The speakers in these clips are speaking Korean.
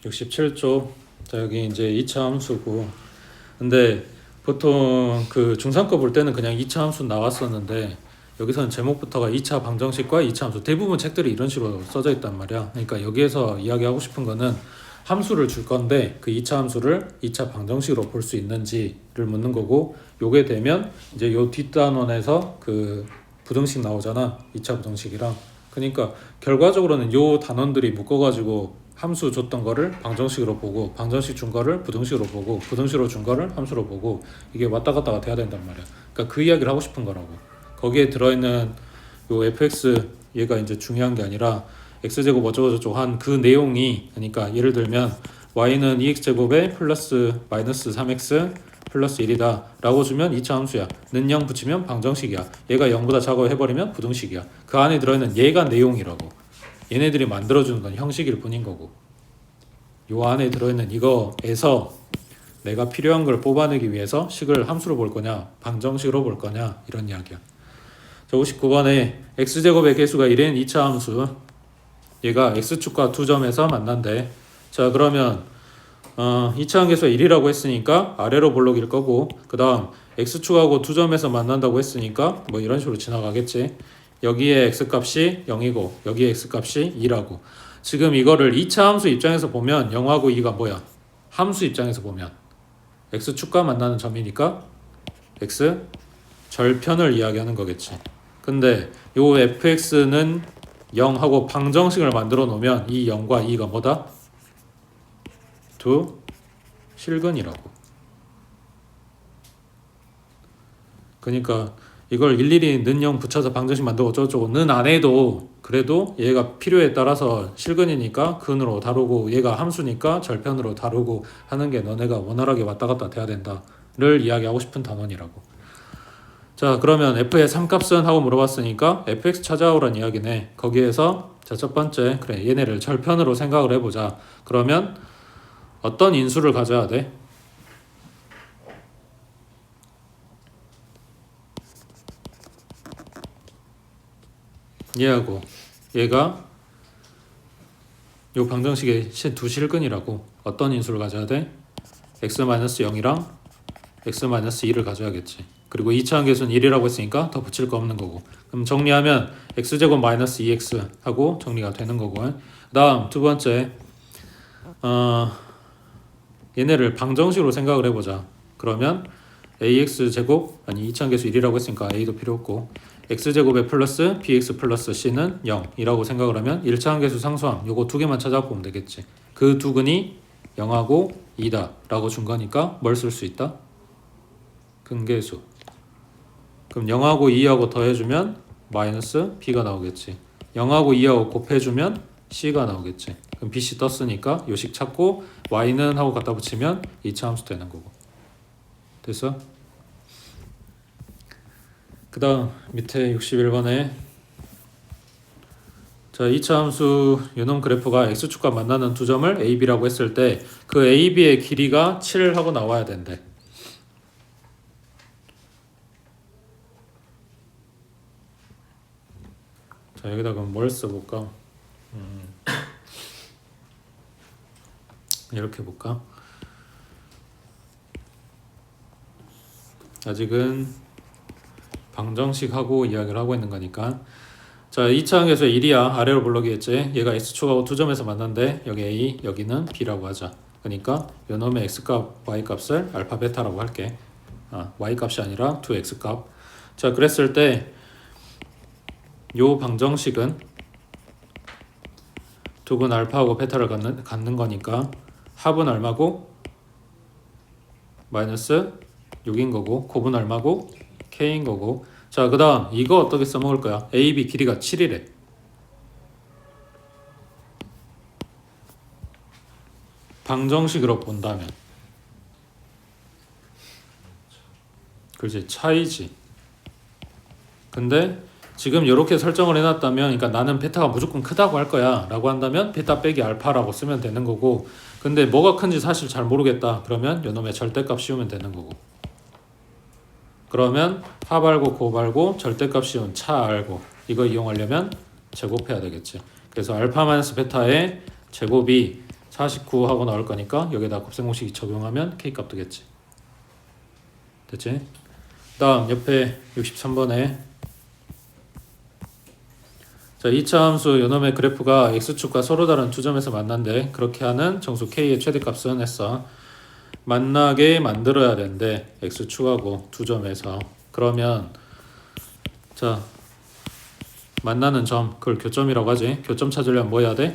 67조. 자, 여기 이제 2차 함수고. 근데 보통 그 중3거 볼 때는 그냥 2차 함수 나왔었는데 여기서는 제목부터가 2차 방정식과 2차 함수. 대부분 책들이 이런 식으로 써져 있단 말이야. 그러니까 여기에서 이야기하고 싶은 거는 함수를 줄 건데 그 2차 함수를 2차 방정식으로 볼 수 있는지를 묻는 거고, 요게 되면 이제 요 뒷단원에서 그 부등식 나오잖아. 2차 부등식이랑. 그러니까 결과적으로는 요 단원들이 묶어가지고 함수 줬던 거를 방정식으로 보고, 방정식 준 거를 부등식으로 보고, 부등식으로 준 거를 함수로 보고, 이게 왔다 갔다가 돼야 된단 말이야. 그러니까 그 이야기를 하고 싶은 거라고. 거기에 들어있는 요 fx 얘가 이제 중요한 게 아니라 x제곱 어쩌고저쩌고 한 그 내용이, 그러니까 예를 들면 y는 2x제곱에 플러스 마이너스 3x 플러스 1이다 라고 주면 2차 함수야. 는 0 붙이면 방정식이야. 얘가 0보다 작아 해버리면 부등식이야. 그 안에 들어있는 얘가 내용이라고. 얘네들이 만들어주는 건 형식일 뿐인 거고, 요 안에 들어있는 이거에서 내가 필요한 걸 뽑아내기 위해서 식을 함수로 볼 거냐 방정식으로 볼 거냐 이런 이야기야. 자, 59번에 x제곱의 개수가 1인 2차 함수, 얘가 x축과 두 점에서 만난대. 자, 그러면 2차 함계수가 1이라고 했으니까 아래로 볼록일 거고, 그 다음 x축하고 두 점에서 만난다고 했으니까 뭐 이런 식으로 지나가겠지. 여기에 x값이 0이고 여기에 x값이 2라고. 지금 이거를 2차 함수 입장에서 보면 0하고 2가 뭐야? 함수 입장에서 보면 x축과 만나는 점이니까 x 절편을 이야기하는 거겠지. 근데 요 fx는 0하고 방정식을 만들어 놓으면 이 0과 2가 뭐다? 두 실근이라고. 그러니까 이걸 일일이 는 0 붙여서 방정식 만들고 어쩌고저쩌고 는 안 해도 그래도 얘가 필요에 따라서 실근이니까 근으로 다루고, 얘가 함수니까 절편으로 다루고 하는 게 너네가 원활하게 왔다 갔다 돼야 된다를 이야기하고 싶은 단원이라고. 자, 그러면 f의 3값은 하고 물어봤으니까 fx 찾아오란 이야기네. 거기에서 자, 첫 번째, 그래, 얘네를 절편으로 생각을 해보자. 그러면 어떤 인수를 가져야 돼? 얘하고 얘가 요 방정식의 두 실근이라고. 어떤 인수를 가져야 돼? x-0이랑 x-2를 가져야겠지. 그리고 2차 함계수는 1이라고 했으니까 더 붙일 거 없는 거고. 그럼 정리하면 x제곱 마이너스 2x 하고 정리가 되는 거고. 그 다음 두 번째, 얘네를 방정식으로 생각을 해보자. 그러면 ax제곱, 아니 2차 함계수 1이라고 했으니까 a도 필요 없고, x제곱에 플러스 bx 플러스 c는 0이라고 생각을 하면 1차 함계수 상수함 요거 두 개만 찾아보면 되겠지. 그 두 근이 0하고 2다 라고 준 거니까 뭘 쓸 수 있다? 근계수. 그럼 0하고 2하고 더해주면 마이너스 b가 나오겠지. 0하고 2하고 곱해주면 c가 나오겠지. 그럼 bc 떴으니까 요식 찾고 y는 하고 갖다 붙이면 2차 함수 되는 거고. 됐어? 그 다음 밑에 61번에 자, 2차 함수 요놈 그래프가 x축과 만나는 두 점을 a, b라고 했을 때 그 a, b의 길이가 7하고 나와야 된대. 자, 여기다 그럼 뭘 써볼까? 이렇게 볼까? 아직은 방정식하고 이야기를 하고 있는 거니까. 자, 2차 함계수 1이야. 아래로 볼록이겠지. 얘가 x축하고 두 점에서 만난데 여기 a, 여기는 b라고 하자. 그러니까 요놈의 x값, y값을 알파 베타라고 할게. y값이 아니라 2x값. 자, 그랬을 때 요 방정식은 두근 알파하고 베타를 갖는 거니까 합은 얼마고? 마이너스 6인 거고, 곱은 얼마고? k인 거고. 자, 그 다음 이거 어떻게 써먹을 거야? AB 길이가 7이래. 방정식으로 본다면. 그렇지, 차이지. 근데 지금 이렇게 설정을 해놨다면, 그러니까 나는 베타가 무조건 크다고 할 거야 라고 한다면 베타 빼기 알파라고 쓰면 되는 거고, 근데 뭐가 큰지 사실 잘 모르겠다 그러면 요놈의 절대값 씌우면 되는 거고. 그러면 합 알고 곱 알고 절대값 씌운 차 알고 이거 이용하려면 제곱해야 되겠지. 그래서 알파 마이너스 베타의 제곱이 49 하고 나올 거니까 여기다 곱셈 공식 적용하면 K값 되겠지. 됐지? 다음 옆에 63번에 자, 2차 함수 요놈의 그래프가 x축과 서로 다른 두 점에서 만난대. 그렇게 하는 정수 K의 최대값은 했어. 만나게 만들어야 된대. x축하고 두 점에서. 그러면 자, 만나는 점, 그걸 교점이라고 하지. 교점 찾으려면 뭐 해야 돼?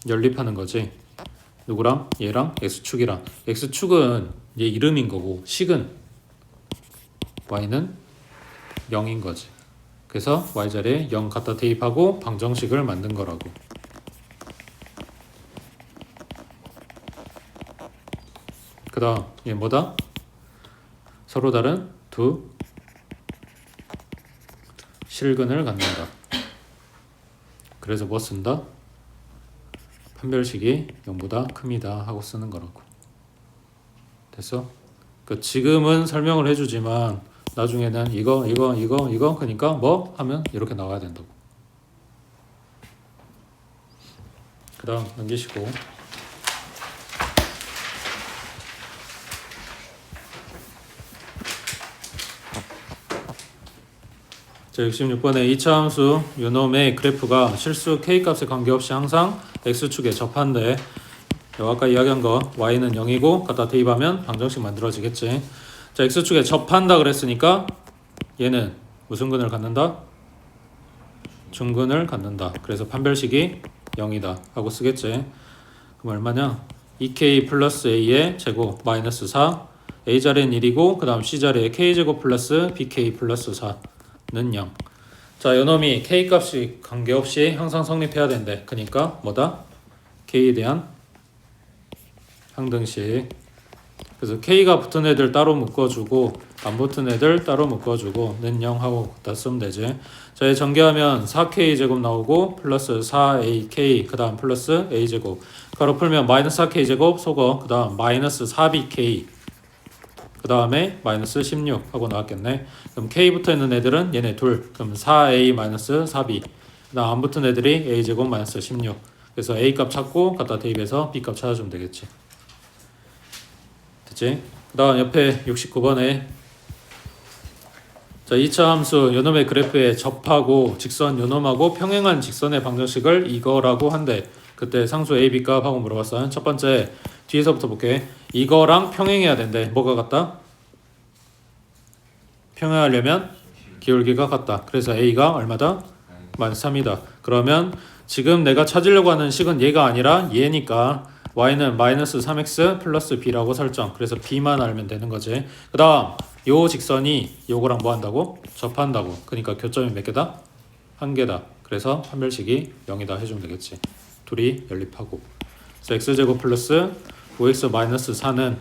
연립하는 거지. 누구랑? 얘랑 x축이랑. x축은 얘 이름인 거고 식은 y는 0인 거지. 그래서 y자리에 0 갖다 대입하고 방정식을 만든 거라고. 그 다음 얘 뭐다? 서로 다른 두 실근을 갖는다. 그래서 뭐 쓴다? 판별식이 0보다 큽니다 하고 쓰는 거라고. 됐어? 그 지금은 설명을 해주지만 나중에는 이거 그러니까 뭐 하면 이렇게 나와야 된다고. 그 다음 넘기시고 자, 66번에 2차 함수 요놈의 그래프가 실수 K값에 관계없이 항상 X축에 접한대. 아까 이야기한 거 Y는 0이고 갖다 대입하면 방정식 만들어지겠지. 자, X축에 접한다 그랬으니까 얘는 무슨 근을 갖는다? 중근을 갖는다. 그래서 판별식이 0이다 하고 쓰겠지. 그럼 얼마냐? 2K 플러스 A의 제곱 마이너스 4 A자리는 1이고 그 다음 C자리에 K제곱 플러스 BK 플러스 4는 0. 자, 요놈이 K값이 관계없이 항상 성립해야 된대. 그러니까 뭐다? K에 대한 항등식. 그래서 K가 붙은 애들 따로 묶어주고 안 붙은 애들 따로 묶어주고 는 0 하고 갖다 쓰면 되지. 자, 얘 전개하면 4K 제곱 나오고 플러스 4AK 그 다음 플러스 A제곱 가로 풀면 마이너스 4K 제곱 속어 그 다음 마이너스 4BK 그 다음에 마이너스 16 하고 나왔겠네. 그럼 K 붙어 있는 애들은 얘네 둘. 그럼 4A 마이너스 4B 그 다음 안 붙은 애들이 A제곱 마이너스 16. 그래서 A값 찾고 갖다 대입해서 B값 찾아주면 되겠지. 됐지? 그 다음 옆에 69번에 자, 2차 함수 요놈의 그래프에 접하고 직선 요놈하고 평행한 직선의 방정식을 이거라고 한대. 그때 상수 A, B 값하고 물어봤어. 첫 번째 뒤에서부터 볼게. 이거랑 평행해야 된대. 뭐가 같다? 평행하려면 기울기가 같다. 그래서 A가 얼마다? 마이너스 3이다. 그러면 지금 내가 찾으려고 하는 식은 얘가 아니라 얘니까 y는 마이너스 3x 플러스 b라고 설정. 그래서 b만 알면 되는 거지. 그 다음 요 직선이 요거랑 뭐 한다고? 접한다고. 그러니까 교점이 몇 개다? 한 개다. 그래서 판별식이 0이다 해주면 되겠지. 둘이 연립하고. 그래서 x제곱 플러스 5x 마이너스 4는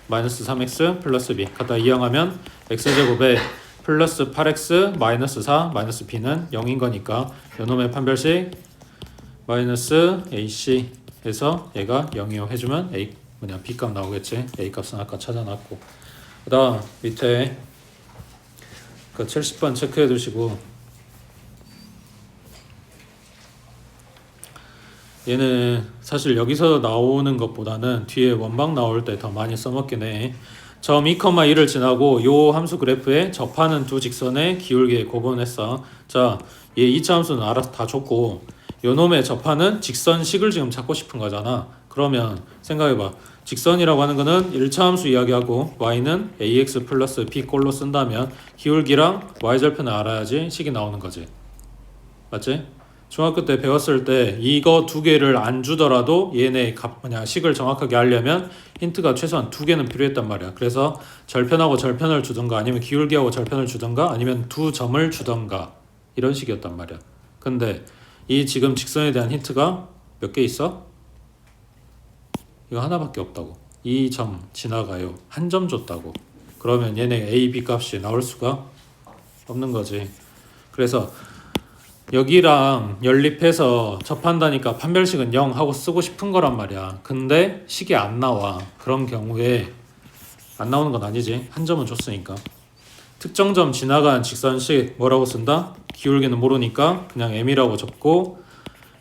마이너스 3x 플러스 b 갖다 이항하면 x제곱에 플러스 8x 마이너스 4 마이너스 b는 0인 거니까 요놈의 판별식 마이너스 ac 해서 얘가 0이요 해주면 a b값 나오겠지. a값은 아까 찾아놨고. 그 다음 밑에 그 70번 체크해 두시고 얘는 사실 여기서 나오는 것보다는 뒤에 원방 나올 때 더 많이 써먹긴 해. 점 2,1을 지나고 요 함수 그래프에 접하는 두 직선의 기울기에 고분했어. 자, 얘 2차 함수는 알아서 다 줬고 요놈의 접하는 직선식을 지금 찾고 싶은 거잖아. 그러면 생각해봐. 직선이라고 하는 거는 1차 함수 이야기하고 y는 ax 플러스 b꼴로 쓴다면 기울기랑 y절편을 알아야지 식이 나오는 거지. 맞지? 중학교 때 배웠을 때 이거 두 개를 안 주더라도 얘네 식을 정확하게 하려면 힌트가 최소한 두 개는 필요했단 말이야. 그래서 절편하고 절편을 주던가 아니면 기울기하고 절편을 주던가 아니면 두 점을 주던가 이런 식이었단 말이야. 근데 이 지금 직선에 대한 힌트가 몇 개 있어? 이거 하나밖에 없다고. 이 점 지나가요. 한 점 줬다고. 그러면 얘네 A, B 값이 나올 수가 없는 거지. 그래서 여기랑 연립해서 접한다니까 판별식은 0 하고 쓰고 싶은 거란 말이야. 근데 식이 안 나와. 그런 경우에 안 나오는 건 아니지. 한 점은 줬으니까. 특정 점 지나간 직선식 뭐라고 쓴다? 기울기는 모르니까 그냥 m이라고 적고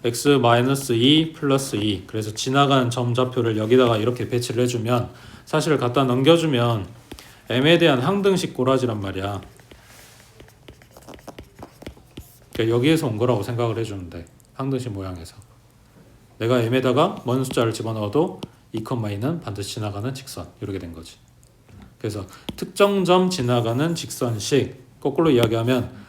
x-2 플러스 2. 그래서 지나가는 점 좌표를 여기다가 이렇게 배치를 해주면 사실을 갖다 넘겨주면 m에 대한 항등식 꼬라지란 말이야. 그러니까 여기에서 온 거라고 생각을 해주면 돼. 항등식 모양에서. 내가 m에다가 먼 숫자를 집어넣어도 2,2는 반드시 지나가는 직선. 이렇게 된 거지. 그래서 특정 점 지나가는 직선식. 거꾸로 이야기하면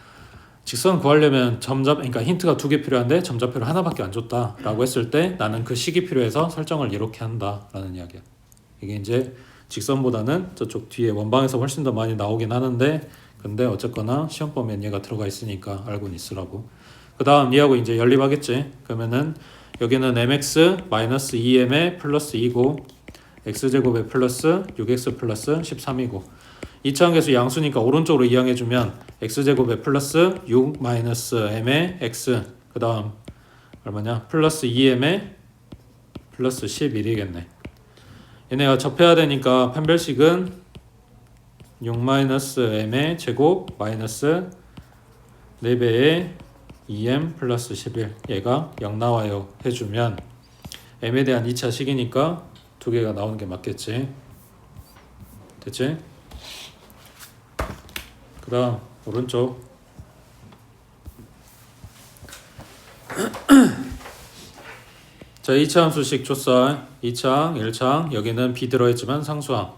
직선 구하려면 그러니까 힌트가 2개 필요한데 점좌표를 하나밖에 안 줬다라고 했을 때 나는 그 식이 필요해서 설정을 이렇게 한다라는 이야기야. 이게 이제 직선보다는 저쪽 뒤에 원방에서 훨씬 더 많이 나오긴 하는데 근데 어쨌거나 시험 보면 얘가 들어가 있으니까 알고는 있으라고. 그 다음 얘하고 이제 연립하겠지. 그러면은 여기는 mx-2m에 플러스 2고 x제곱에 플러스 6x 플러스 13이고 2차 함계수 양수니까 오른쪽으로 이항해주면 x제곱에 플러스 6 마이너스 m의 x 그 다음 얼마냐 플러스 2m의 플러스 11이겠네. 얘네가 접해야 되니까 판별식은 6 마이너스 m의 제곱 마이너스 4배의 2m 플러스 11 얘가 0 나와요 해주면 m에 대한 2차 식이니까 두 개가 나오는 게 맞겠지. 됐지? 그 다음 오른쪽 자 2차 함수식 줬어. 2창 1창 여기는 b 들어있지만 상수항.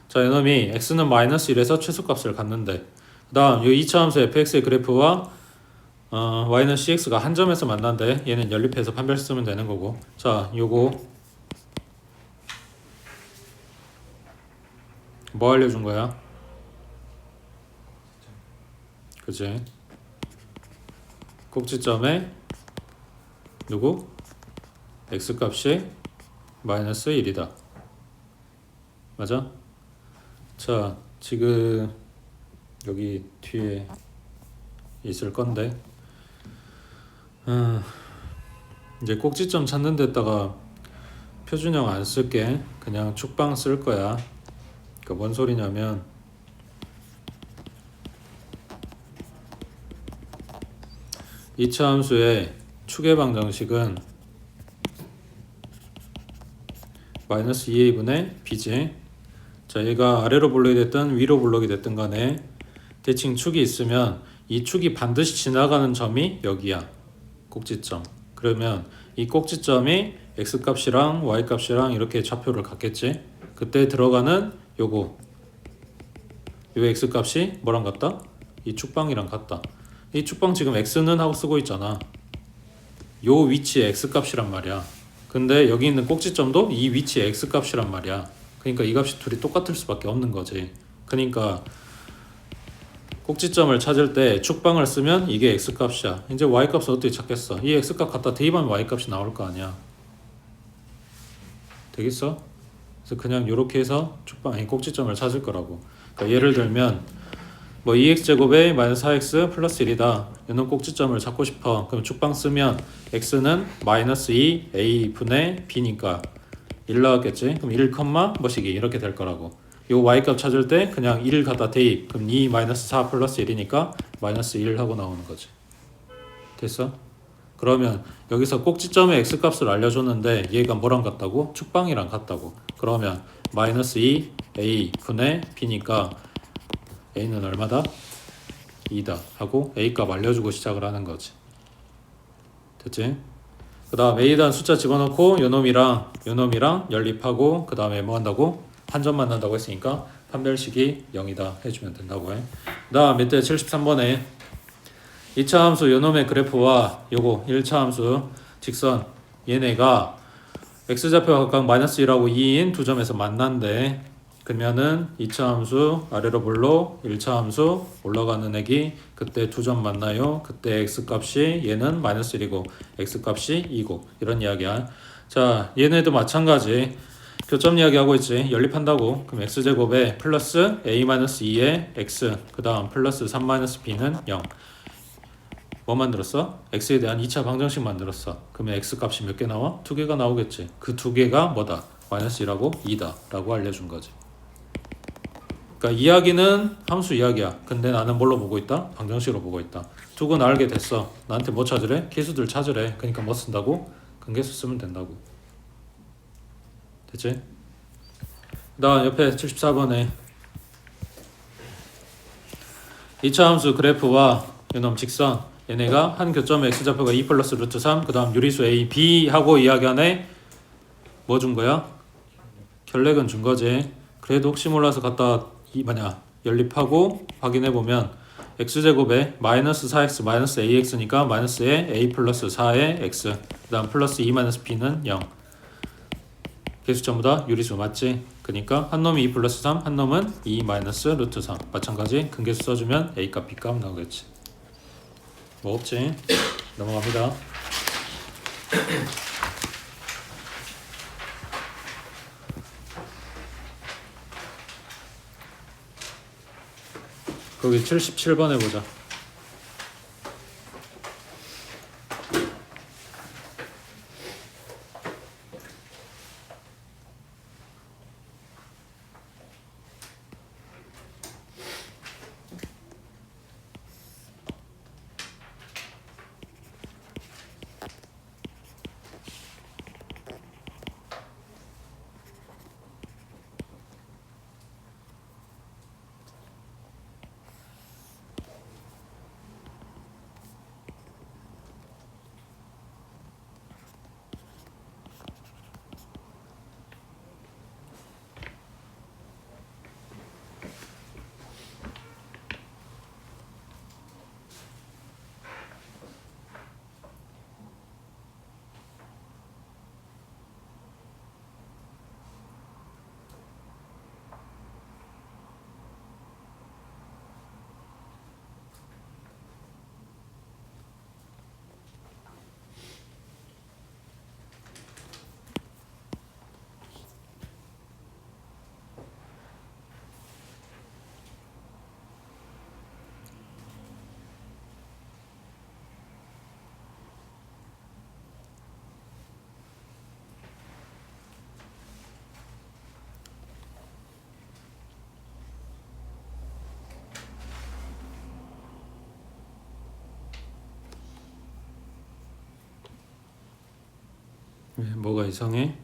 자 이놈이 x는 마이너스 1에서 최소값을 갖는데 그 다음 이 2차 함수 fx의 그래프와 y는 cx가 한 점에서 만난대. 얘는 연립해서 판별 쓰면 되는 거고. 자 요거 뭐 알려준 거야? 그치? 꼭지점에 누구? x값이 마이너스 1이다. 맞아? 자 지금 여기 뒤에 있을 건데 이제 꼭지점 찾는 데다가 표준형 안 쓸게. 그냥 축방 쓸 거야. 그러니까 뭔 소리냐면 이차 함수의 추계 방정식은 마이너스 2a분의 b지. 자 얘가 아래로 볼록이 됐든 위로 볼록이 됐든 간에 대칭 축이 있으면 이 축이 반드시 지나가는 점이 여기야. 꼭지점. 그러면 이 꼭지점이 x값이랑 y값이랑 이렇게 좌표를 갖겠지. 그때 들어가는 요거 요 x값이 뭐랑 같다? 이 축방이랑 같다. 이 축방 지금 x는 하고 쓰고 있잖아. 요 위치의 x값이란 말이야. 근데 여기 있는 꼭지점도 이 위치의 x값이란 말이야. 그러니까 이 값이 둘이 똑같을 수밖에 없는 거지. 그러니까 꼭지점을 찾을 때 축방을 쓰면 이게 x값이야. 이제 y값을 어떻게 찾겠어? 이 x값 갖다 대입하면 y값이 나올 거 아니야. 되겠어? 그래서 그냥 이렇게 해서 축방, 꼭지점을 찾을 거라고. 그러니까 예를 들면 뭐 2x제곱에 마이너스 4x 플러스 1이다. 이런 꼭지점을 찾고 싶어. 그럼 축방 쓰면 x는 마이너스 2a 분의 b니까 1 나왔겠지? 그럼 1, 뭐시기 이렇게 될 거라고. 요 y값 찾을 때 그냥 1 갖다 대입. 그럼 2 마이너스 4 플러스 1이니까 마이너스 1 하고 나오는 거지. 됐어? 그러면 여기서 꼭지점의 x값을 알려줬는데 얘가 뭐랑 같다고? 축방이랑 같다고. 그러면 마이너스 2a 분의 b니까 a는 얼마다? 2다 하고 a값 알려주고 시작을 하는 거지. 됐지? 그 다음 a에 대한 숫자 집어넣고 요놈이랑 연립하고 그 다음에 뭐 한다고? 한 점 만난다고 했으니까 판별식이 0이다 해주면 된다고 해. 그 다음 밑에 73번에 2차 함수 요놈의 그래프와 요거 1차 함수 직선 얘네가 x좌표가 각각 마이너스 1하고 2인 두 점에서 만난대. 그러면은 2차 함수 아래로 볼록 1차 함수 올라가는 액이 그때 두 점 만나요. 그때 x값이 얘는 마이너스 1이고 x값이 2고 이런 이야기야. 자 얘네도 마찬가지 교점 이야기하고 있지. 연립한다고. 그럼 x제곱에 플러스 a-2의 x 그 다음 플러스 3-b는 0. 뭐 만들었어? x에 대한 2차 방정식 만들었어. 그러면 x값이 몇 개 나와? 2개가 나오겠지. 그 2개가 뭐다? 마이너스 1하고 2다 라고 알려준 거지. 그러니까 이야기는 함수 이야기야. 근데 나는 뭘로 보고 있다? 방정식으로 보고 있다. 두근 알게 됐어. 나한테 뭐 찾으래? 계수들 찾으래. 그러니까 뭐 쓴다고? 근계수 쓰면 된다고. 됐지? 그다음 옆에 74번에 2차 함수 그래프와 이놈 직선 얘네가 한 교점의 x좌표가 2 플러스 루트 3 그 다음 유리수 a, b 하고 이야기하네. 뭐 준 거야? 결례근 준 거지. 그래도 혹시 몰라서 갖다 연립하고 확인해보면 x제곱에 마이너스 4x 마이너스 ax니까 마이너스에 a 플러스 4의 x 그 다음 플러스 2 마이너스 b는 0. 개수 전부 다 유리수 맞지? 그러니까 한 놈이 2 플러스 3 한 놈은 2 마이너스 루트 3 마찬가지 근계수 써주면 a 값 b 값 나오겠지. 뭐 없지? 넘어갑니다. 거기 77번 해보자. 뭐가 이상해?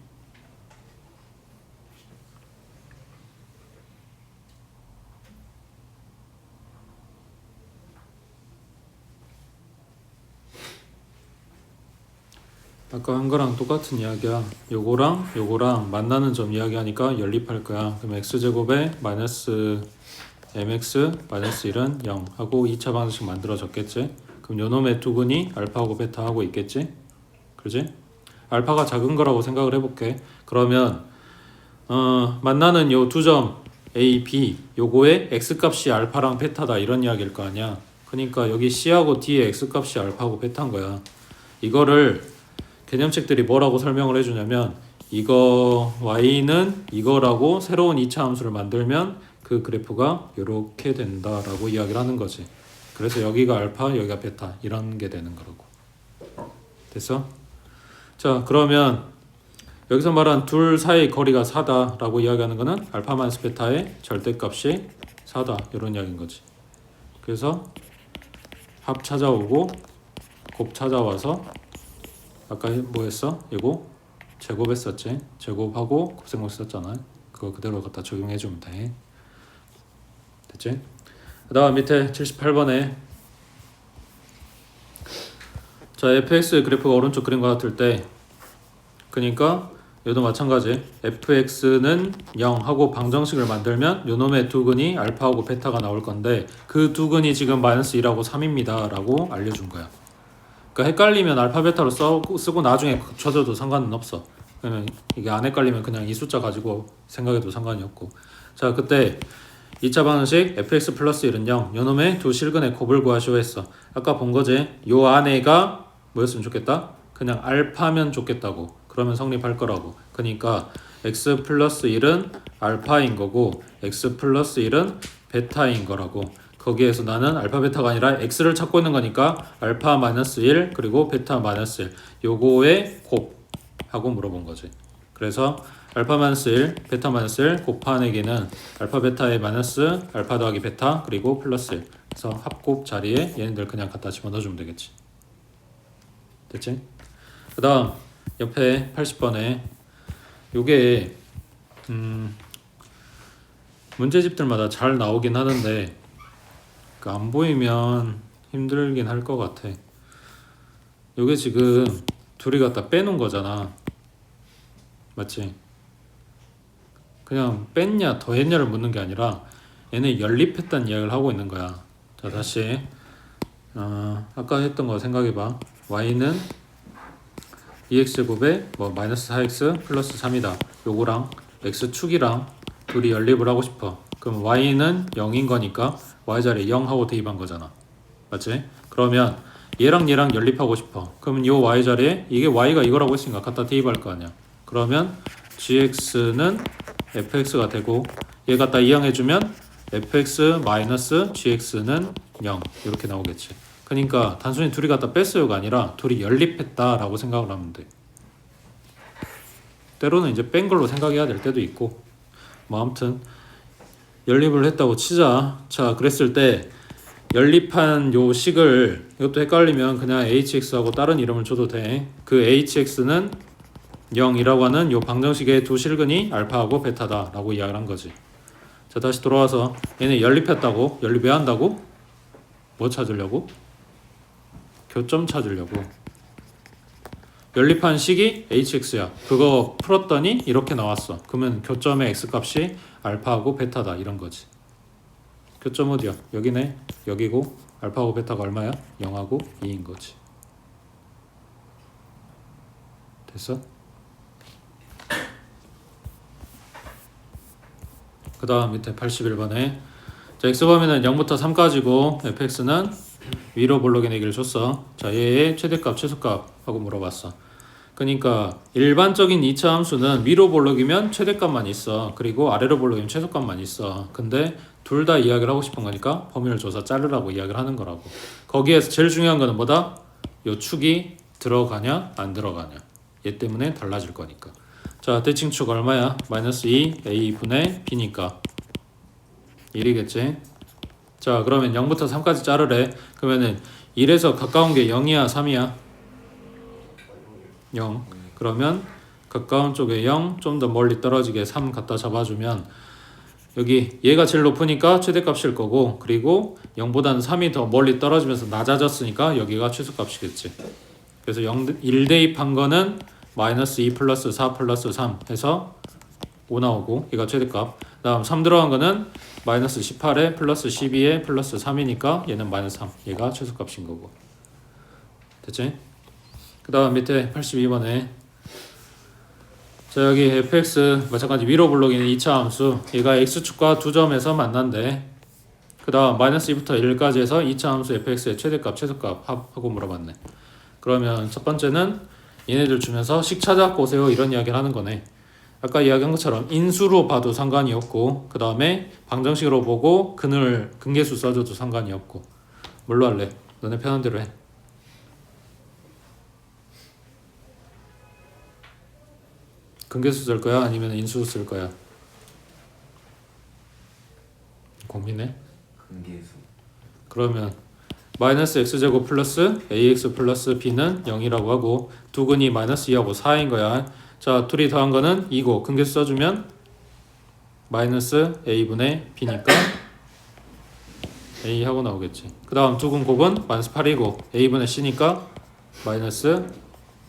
아까 한 거랑 똑같은 이야기야. 요거랑 만나는 점 이야기하니까 연립할 거야. 그럼 x제곱에 마이너스 mx 마이너스 1은 0 하고 2차 방정식 만들어졌겠지? 그럼 요놈의 두근이 알파하고 베타하고 있겠지? 그지? 알파가 작은 거라고 생각을 해볼게. 그러면 만나는 요 두 점 A, B 요거의 x값이 알파랑 베타다 이런 이야기일 거 아니야. 그러니까 여기 C하고 D의 x값이 알파하고 베타인 거야. 이거를 개념책들이 뭐라고 설명을 해주냐면 이거 y는 이거라고 새로운 2차 함수를 만들면 그 그래프가 이렇게 된다라고 이야기를 하는 거지. 그래서 여기가 알파 여기가 베타 이런 게 되는 거라고. 됐어? 자 그러면 여기서 말한 둘 사이 거리가 4다라고 이야기하는 거는 알파 마이너스 베타의 절대값이 4다 이런 이야기인 거지. 그래서 합 찾아오고 곱 찾아와서 아까 뭐 했어? 이거 제곱했었지. 제곱하고 곱셈곱 썼잖아. 그거 그대로 갖다 적용해주면 돼. 됐지? 그 다음 밑에 78번에 자 fx 그래프가 오른쪽 그림과 같을 때 그러니까 얘도 마찬가지 fx는 0 하고 방정식을 만들면 요놈의 두근이 알파하고 베타가 나올 건데 그 두근이 지금 마이너스 2하고 3입니다 라고 알려준 거야. 그러니까 헷갈리면 알파 베타로 쓰고 나중에 쳐줘도 상관은 없어. 그러면 이게 안 헷갈리면 그냥 이 숫자 가지고 생각해도 상관이 없고. 자 그때 2차 방정식 fx 플러스 1은 0 요놈의 두 실근의 곱을 구하시오 했어. 아까 본 거지. 요 안에가 뭐였으면 좋겠다? 그냥 알파면 좋겠다고. 그러면 성립할 거라고. 그러니까 x 플러스 1은 알파인 거고 x 플러스 1은 베타인 거라고. 거기에서 나는 알파 베타가 아니라 x를 찾고 있는 거니까 알파 마이너스 1 그리고 베타 마이너스 1 요거의 곱하고 물어본 거지. 그래서 알파 마이너스 1, 베타 마이너스 1 곱하기는 알파 베타의 마이너스 알파 더하기 베타 그리고 플러스 1. 그래서 합곱 자리에 얘네들 그냥 갖다 집어넣어주면 되겠지. 됐지? 그 다음 옆에 80번에 요게 문제집들마다 잘 나오긴 하는데 안 보이면 힘들긴 할 것 같아. 요게 지금 둘이 갖다 빼놓은 거잖아. 맞지? 그냥 뺐냐 더했냐를 묻는 게 아니라 얘네 연립했다는 이야기를 하고 있는 거야. 자 다시 아까 했던 거 생각해봐. y는 2x제곱에 마이너스 4x 플러스 3이다. 요거랑 x축이랑 둘이 연립을 하고 싶어. 그럼 y는 0인 거니까 y자리에 0 하고 대입한 거잖아. 맞지? 그러면 얘랑 얘랑 연립하고 싶어. 그러면 요 y자리에 이게 y가 이거라고 했으니까 갖다 대입할 거 아니야. 그러면 gx는 fx가 되고 얘 갖다 이항해주면 fx 마이너스 gx는 0 이렇게 나오겠지. 그러니까 단순히 둘이 갖다 뺐어요가 아니라 둘이 연립했다라고 생각을 하면 돼. 때로는 이제 뺀 걸로 생각해야 될 때도 있고 아무튼 연립을 했다고 치자. 자 그랬을 때 연립한 요 식을 이것도 헷갈리면 그냥 hx하고 다른 이름을 줘도 돼. 그 hx는 0이라고 하는 요 방정식의 두 실근이 알파하고 베타다 라고 이야기를 한 거지. 자 다시 돌아와서 얘네 연립했다고. 연립 왜 한다고? 뭐 찾으려고? 교점 찾으려고. 연립한 식이 hx야. 그거 풀었더니 이렇게 나왔어. 그러면 교점의 x값이 알파하고 베타다 이런 거지. 교점 어디야? 여기네. 여기고 알파하고 베타가 얼마야? 0하고 2인 거지. 됐어? 그 다음 밑에 81번에 자 x범위는 0부터 3까지고 fx는 위로 볼록인 얘기를 줬어. 자 얘의 최대값 최소값 하고 물어봤어. 그러니까 일반적인 2차 함수는 위로 볼록이면 최대값만 있어. 그리고 아래로 볼록이면 최소값만 있어. 근데 둘 다 이야기를 하고 싶은 거니까 범위를 줘서 자르라고 이야기를 하는 거라고. 거기에서 제일 중요한 거는 뭐다? 요 축이 들어가냐 안 들어가냐. 얘 때문에 달라질 거니까. 자 대칭축 얼마야? 마이너스 2 a분의 b니까 1이겠지. 자 그러면 0부터 3까지 자르래. 그러면은 1에서 가까운 게 0이야 3이야? 0. 그러면 가까운 쪽에 0, 좀 더 멀리 떨어지게 3 갖다 잡아주면 여기 얘가 제일 높으니까 최대값일 거고 그리고 0보다는 3이 더 멀리 떨어지면서 낮아졌으니까 여기가 최소값이겠지. 그래서 1 대입한 거는 마이너스 2 플러스 4 플러스 3 해서 5 나오고 얘가 최대값. 다음 3 들어간 거는 마이너스 18에 플러스 12에 플러스 3이니까 얘는 마이너스 3. 얘가 최소값인 거고. 됐지? 그 다음 밑에 82번에 자 여기 fx 마찬가지 위로 블록인 2차 함수 얘가 x축과 두 점에서 만난대. 그 다음 마이너스 2부터 1까지 해서 2차 함수 fx의 최대값 최소값 하고 물어봤네. 그러면 첫 번째는 얘네들 주면서 식 찾아갖고 오세요 이런 이야기를 하는 거네. 아까 이야기한 것처럼 인수로 봐도 상관이 없고 그 다음에 방정식으로 보고 근계수 써줘도 상관이 없고. 뭘로 할래? 너네 편한 대로 해. 근계수 쓸 거야? 아니면 인수 쓸 거야? 고민해? 근계수. 그러면 마이너스 x제곱 플러스 ax 플러스 b는 0이라고 하고 두 근이 마이너스 2하고 4인 거야. 자 둘이 더한 거는 2고 근계수 써주면 마이너스 a분의 b니까 a 하고 나오겠지. 그 다음 두 근 곱은 마이너스 8이고 a분의 c니까 마이너스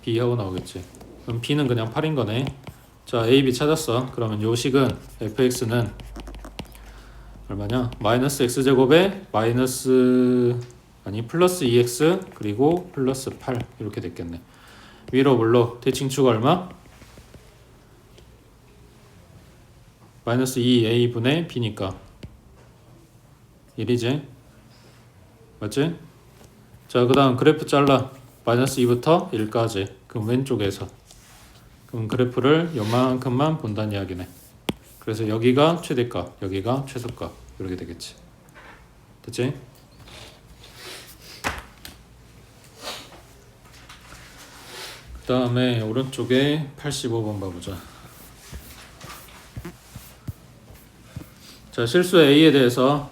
b 하고 나오겠지. 그럼 b는 그냥 8인 거네. 자 a, b 찾았어. 그러면 요 식은 fx는 얼마냐? 마이너스 x제곱에 플러스 2x 그리고 플러스 8 이렇게 됐겠네. 위로 물로 대칭축 얼마? 마이너스 2a분의 b니까 1이지. 맞지? 자 그 다음 그래프 잘라. 마이너스 2부터 1까지. 그럼 왼쪽에서. 그럼 그래프를 요만큼만 본다는 이야기네. 그래서 여기가 최대값, 여기가 최소값 이렇게 되겠지. 됐지? 그 다음에 오른쪽에 85번 봐보자. 자, 실수 a에 대해서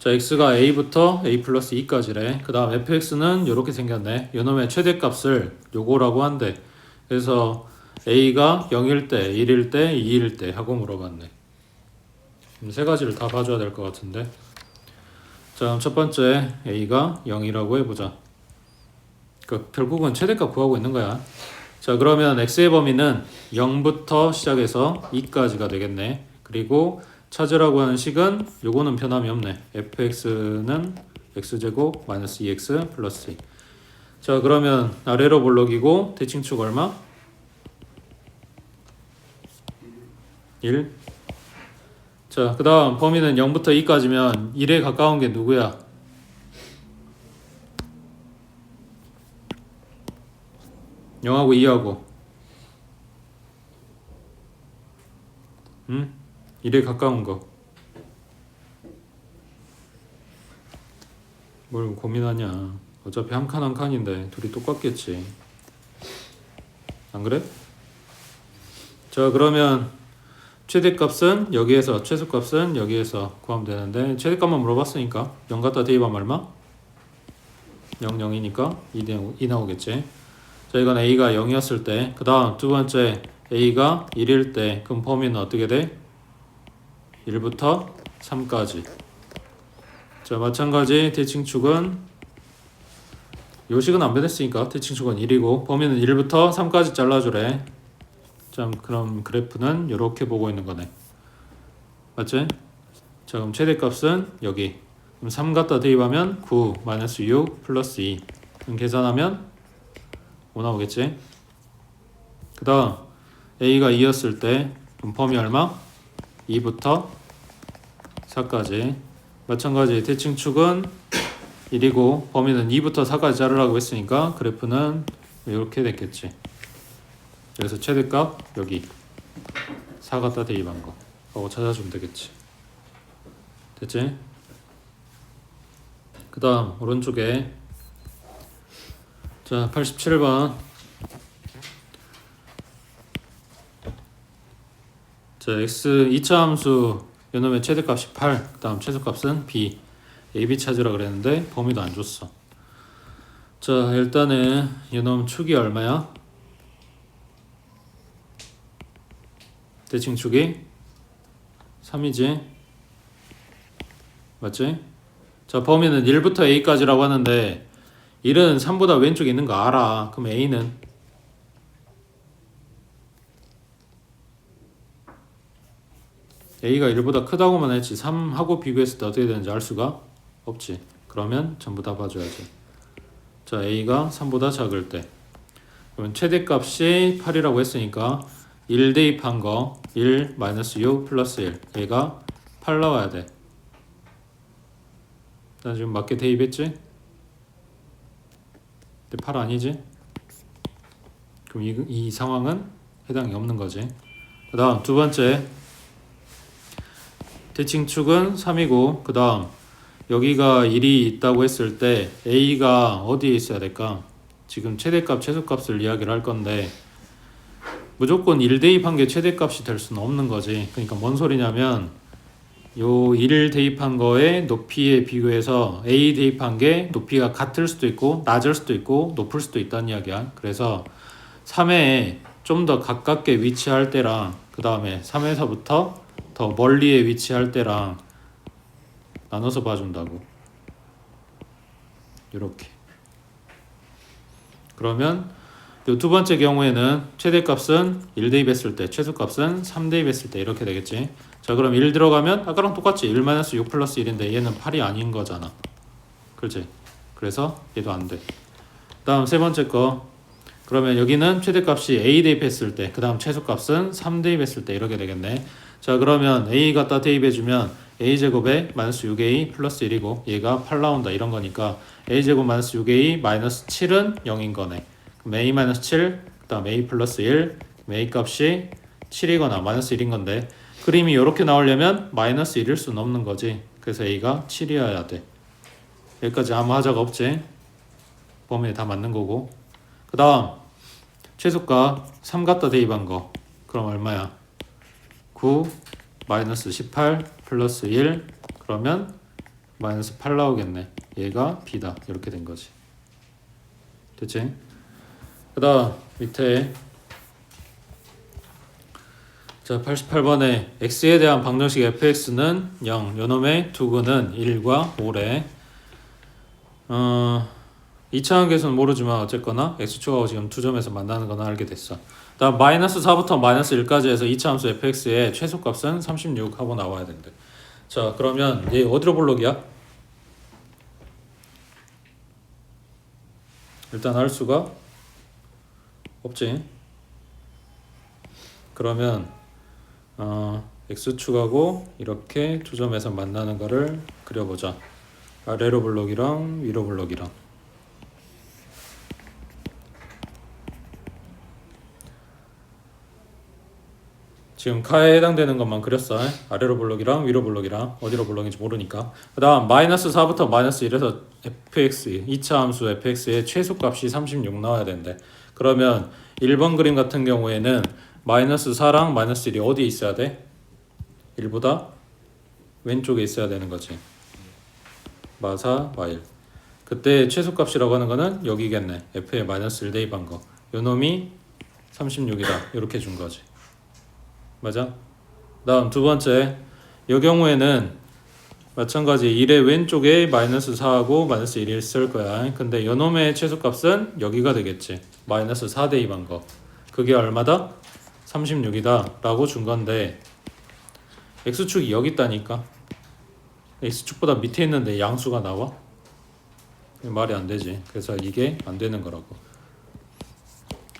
자, x가 a부터 a 플러스 2까지래. 그 다음 fx는 이렇게 생겼네. 요놈의 최대값을 요거라고 한대. 그래서 a가 0일 때, 1일 때, 2일 때 하고 물어봤네. 세 가지를 다 봐줘야 될 것 같은데. 자, 그럼 첫 번째 a가 0이라고 해보자. 그 결국은 최대값 구하고 있는 거야. 자, 그러면 x의 범위는 0부터 시작해서 2까지가 되겠네. 그리고 찾으라고 하는 식은 요거는 변함이 없네. fx는 x제곱 마이너스 2x 플러스 2. 자, 그러면 아래로 볼록이고 대칭축 얼마? 1. 자, 그 다음 범위는 0부터 2까지면 1에 가까운 게 누구야? 영하고 2하고 1에 가까운 거. 뭘 고민하냐. 어차피 한 칸 한 칸인데 둘이 똑같겠지. 안 그래? 자, 그러면 최대값은 여기에서, 최소값은 여기에서 구하면 되는데 최대값만 물어봤으니까 0 갖다 대입하면 얼마? 0, 0이니까 2 나오겠지. 자, 이건 a가 0이었을 때, 그 다음 두 번째 a가 1일 때, 그럼 범위는 어떻게 돼? 1부터 3까지. 자, 마찬가지 대칭축은 요식은 안 변했으니까 대칭축은 1이고 범위는 1부터 3까지 잘라주래. 자, 그럼 그래프는 이렇게 보고 있는 거네. 맞지? 자, 그럼 최대값은 여기. 그럼 3 갖다 대입하면 9 마이너스 6 플러스 2. 그럼 계산하면 5 나오겠지? 그 다음 a가 2였을 때 그럼 범위 얼마? 2부터 4까지. 마찬가지 대칭축은 1이고 범위는 2부터 4까지 자르라고 했으니까 그래프는 이렇게 됐겠지. 그래서 최대값 여기 4 갖다 대입한 거 하고 찾아주면 되겠지. 됐지? 그 다음 오른쪽에 자 87번 자 x 2차 함수 요놈의 최대값이 8, 그 다음 최소값은 b, ab 찾으라 그랬는데 범위도 안 줬어. 자, 일단은 요놈 축이 얼마야? 대칭 축이 3이지. 맞지? 자, 범위는 1부터 a까지라고 하는데 1은 3보다 왼쪽에 있는 거 알아. 그럼 a는 a가 1보다 크다고만 했지 3하고 비교했을 때 어떻게 되는지 알 수가 없지. 그러면 전부 다 봐줘야지. 자, a가 3보다 작을 때 그러면 최대값이 8이라고 했으니까 1 대입한 거 1 마이너스 6 플러스 1 얘가 8 나와야 돼. 나 지금 맞게 대입했지? 근데 8 아니지? 그럼 이 상황은 해당이 없는 거지. 그 다음 두 번째 대칭축은 3이고 그 다음 여기가 1이 있다고 했을 때 a가 어디에 있어야 될까? 지금 최대값 최소값을 이야기를 할 건데 무조건 1 대입한 게 최대값이 될 수는 없는 거지. 그러니까 뭔 소리냐면 요 1 대입한 거에 높이에 비교해서 a 대입한 게 높이가 같을 수도 있고 낮을 수도 있고 높을 수도 있다는 이야기야. 그래서 3에 좀 더 가깝게 위치할 때랑 그 다음에 3에서부터 더 멀리에 위치할 때랑 나눠서 봐준다고. 이렇게. 그러면 이 두 번째 경우에는 최대값은 1 대입했을 때, 최소값은 3 대입했을 때 이렇게 되겠지. 자, 그럼 1 들어가면 아까랑 똑같지. 1 마이너스 6 플러스 1인데 얘는 8이 아닌 거잖아. 그렇지? 그래서 얘도 안 돼. 다음 세 번째 거. 그러면 여기는 최대값이 a 대입했을 때, 그 다음 최소값은 3 대입했을 때 이렇게 되겠네. 자, 그러면 a 갖다 대입해주면 a제곱에 마이너스 6a 플러스 1이고 얘가 8 나온다 이런 거니까 a제곱 마이너스 6a 마이너스 7은 0인 거네. 그럼 a 마이너스 7, 그 다음 a 플러스 1, a 값이 7이거나 마이너스 1인 건데 그림이 이렇게 나오려면 마이너스 1일 수는 없는 거지. 그래서 a가 7이어야 돼. 여기까지 아무 하자가 없지. 범위에 다 맞는 거고. 그 다음 최소값 3 갖다 대입한 거 그럼 얼마야? 9 마이너스 18 플러스 1 그러면 마이너스 8 나오겠네. 얘가 b다. 이렇게 된 거지. 됐지? 그 다음 밑에 자 88번에 x에 대한 방정식 fx는 0 요놈의 두근은 1과 5래 2차 함계수는 모르지만 어쨌거나 x축하고 지금 두 점에서 만나는 건 알게 됐어. 다음 마이너스 4부터 마이너스 1까지 해서 2차 함수 fx의 최소값은 36 하고 나와야 된대. 자 그러면 얘 어디로 볼록이야? 일단 알 수가 없지. 그러면 x축하고 이렇게 두 점에서 만나는 거를 그려보자. 아래로 볼록이랑 위로 볼록이랑 지금 카에 해당되는 것만 그렸어. 아래로 볼록이랑 위로 볼록이랑 어디로 볼록인지 모르니까. 그 다음 마이너스 4부터 마이너스 1에서 fx 2차 함수 fx의 최소값이 36 나와야 된대. 그러면 1번 그림 같은 경우에는 마이너스 4랑 마이너스 1이 어디에 있어야 돼? 1보다 왼쪽에 있어야 되는 거지. 마4 마1 그때 최소값이라고 하는 거는 여기겠네. f의 마이너스 1 대입한 거. 요 놈이 36이다. 이렇게 준 거지. 맞아? 다음 두 번째 이 경우에는 마찬가지 1의 왼쪽에 마이너스 4하고 마이너스 1을 쓸 거야. 근데 요 놈의 최소값은 여기가 되겠지. 마이너스 4 대입한 거. 그게 얼마다? 36이다 라고 준 건데 x축이 여기 있다니까. x축보다 밑에 있는데 양수가 나와? 말이 안 되지. 그래서 이게 안 되는 거라고.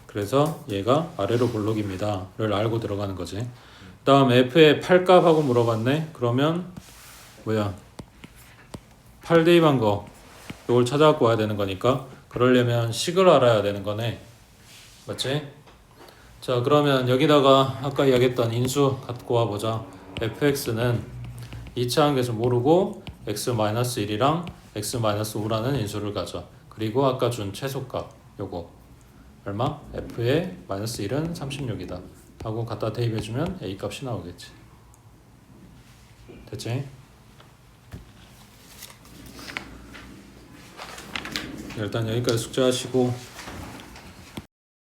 그래서 얘가 아래로 볼록입니다 를 알고 들어가는 거지. 다음 f의 8값하고 물어봤네. 그러면 뭐야 8 대입한 거 이걸 찾아갖고 와야 되는 거니까 그러려면 식을 알아야 되는 거네. 맞지? 자 그러면 여기다가 아까 이야기했던 인수 갖고 와보자. fx는 2차 함계수 모르고 x-1이랑 x-5라는 인수를 가져. 그리고 아까 준 최소값 요거 얼마? f의 마이너스 1은 36이다 하고 갖다 대입해주면 a 값이 나오겠지. 됐지? 일단 여기까지 숙제하시고